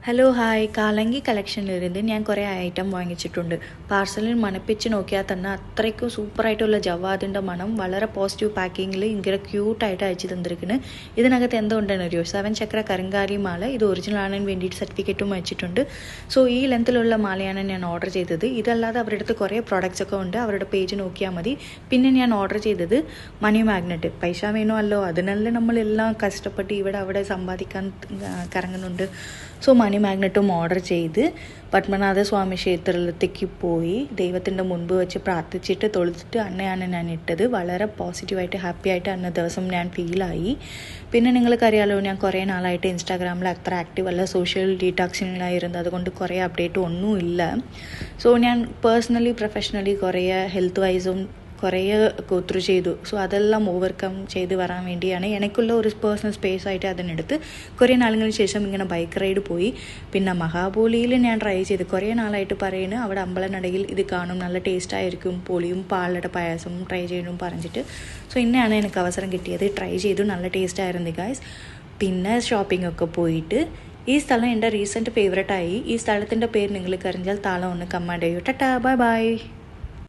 Hello hi കാലങ്കി കളക്ഷനിലിരുന്ന് ഞാൻ കുറേ item വാങ്ങിച്ചിട്ടുണ്ട്. പാർസലിൽ മണപ്പിച്ച് നോക്കിയാൽ തന്നെ അത്രയ്ക്കും സൂപ്പറായിട്ടുള്ള ജവാദിൻ്റെ മണം വളരെ പോസിറ്റീവ് പാക്കിങ്ങിൽ ഇങ്ങനെ ക്യൂട്ടായിട്ട് അയച്ചു തന്നിരിക്കുന്നു. ഇതിനകത്ത് എന്തുകൊണ്ടാണ് അറിയോ, 7 ചക്ര കരിങ്കാലി മാല, ഇത് ഒറിജിനൽ ആണെന്ന് വേണ്ടിയിട്ട് സർട്ടിഫിക്കറ്റും വെച്ചിട്ടുണ്ട്. സോ ഈ ലെങ്ത്തിലുള്ള മാലയാണ് ഞാൻ ഓർഡർ ചെയ്തത്. ഇതല്ലാതെ അവരുടെ അടുത്ത് കുറേ പ്രോഡക്റ്റ്സ് ഒക്കെ ഉണ്ട്, അവരുടെ പേജ് നോക്കിയാൽ മതി. പിന്നെ ഞാൻ ഓർഡർ ചെയ്തത് മണി മാഗ്നറ്റ്. പൈസ വേണോ അല്ലോ, അതിനല്ലേ നമ്മളെല്ലാം കഷ്ടപ്പെട്ട് ഇവിടെ അവിടെ സമ്പാദിക്കാൻ കറങ്ങുന്നുണ്ട്. സോ മണി മാഗ്നറ്റും ഓർഡർ ചെയ്ത് പത്മനാഭ സ്വാമി ക്ഷേത്രത്തിലേക്ക് പോയി ദൈവത്തിൻ്റെ മുൻപ് വെച്ച് പ്രാർത്ഥിച്ചിട്ട് തൊഴുത്തിട്ട് അന്നയാണ് ഞാൻ ഇട്ടത്. വളരെ പോസിറ്റീവായിട്ട് ഹാപ്പി ആയിട്ട് അന്ന ദിവസം ഞാൻ ഫീലായി. പിന്നെ നിങ്ങൾക്കറിയാലോ, ഞാൻ കുറേ നാളായിട്ട് ഇൻസ്റ്റാഗ്രാമിൽ അത്ര ആക്റ്റീവ് അല്ല, സോഷ്യൽ ഡീറ്റോക്സിങ്ങിലായിരുന്നു. അതുകൊണ്ട് കുറേ അപ്ഡേറ്റ് ഒന്നുമില്ല. സോ ഞാൻ പേഴ്സണലി പ്രൊഫഷണലി കുറേ ഹെൽത്ത് വൈസും കുറേ ഗോത്രൂ ചെയ്തു. സോ അതെല്ലാം ഓവർകം ചെയ്ത് വരാൻ വേണ്ടിയാണ് എനിക്കുള്ള ഒരു പേഴ്സണൽ സ്പേസ് ആയിട്ട് അതിനെടുത്ത് കുറേ നാളുകൾക്ക് ശേഷം ഇങ്ങനെ ബൈക്ക് റൈഡ് പോയി. പിന്നെ മഹാബലിയിൽ ഞാൻ ട്രൈ ചെയ്ത് കുറേ നാളായിട്ട് പറയുന്നു, അവിടെ അമ്പലനടയിൽ ഇത് കാണും, നല്ല ടേസ്റ്റായിരിക്കും, പൊളിയും പാലട പായസം ട്രൈ ചെയ്യണം പറഞ്ഞിട്ട്. സോ ഇന്നെയാണ് എനിക്ക് അവസരം കിട്ടിയത്, ട്രൈ ചെയ്തു, നല്ല ടേസ്റ്റായിരുന്നു ഗൈസ്. പിന്നെ ഷോപ്പിംഗ് ഒക്കെ പോയിട്ട് ഈ സ്ഥലം എൻ്റെ റീസെൻറ്റ് ഫേവറേറ്റായി. ഈ സ്ഥലത്തിൻ്റെ പേര് നിങ്ങൾക്ക് അറിഞ്ഞാൽ താളം ഒന്ന് കമൻറ്റ് ചെയ്യൂ. Tata, bye bye.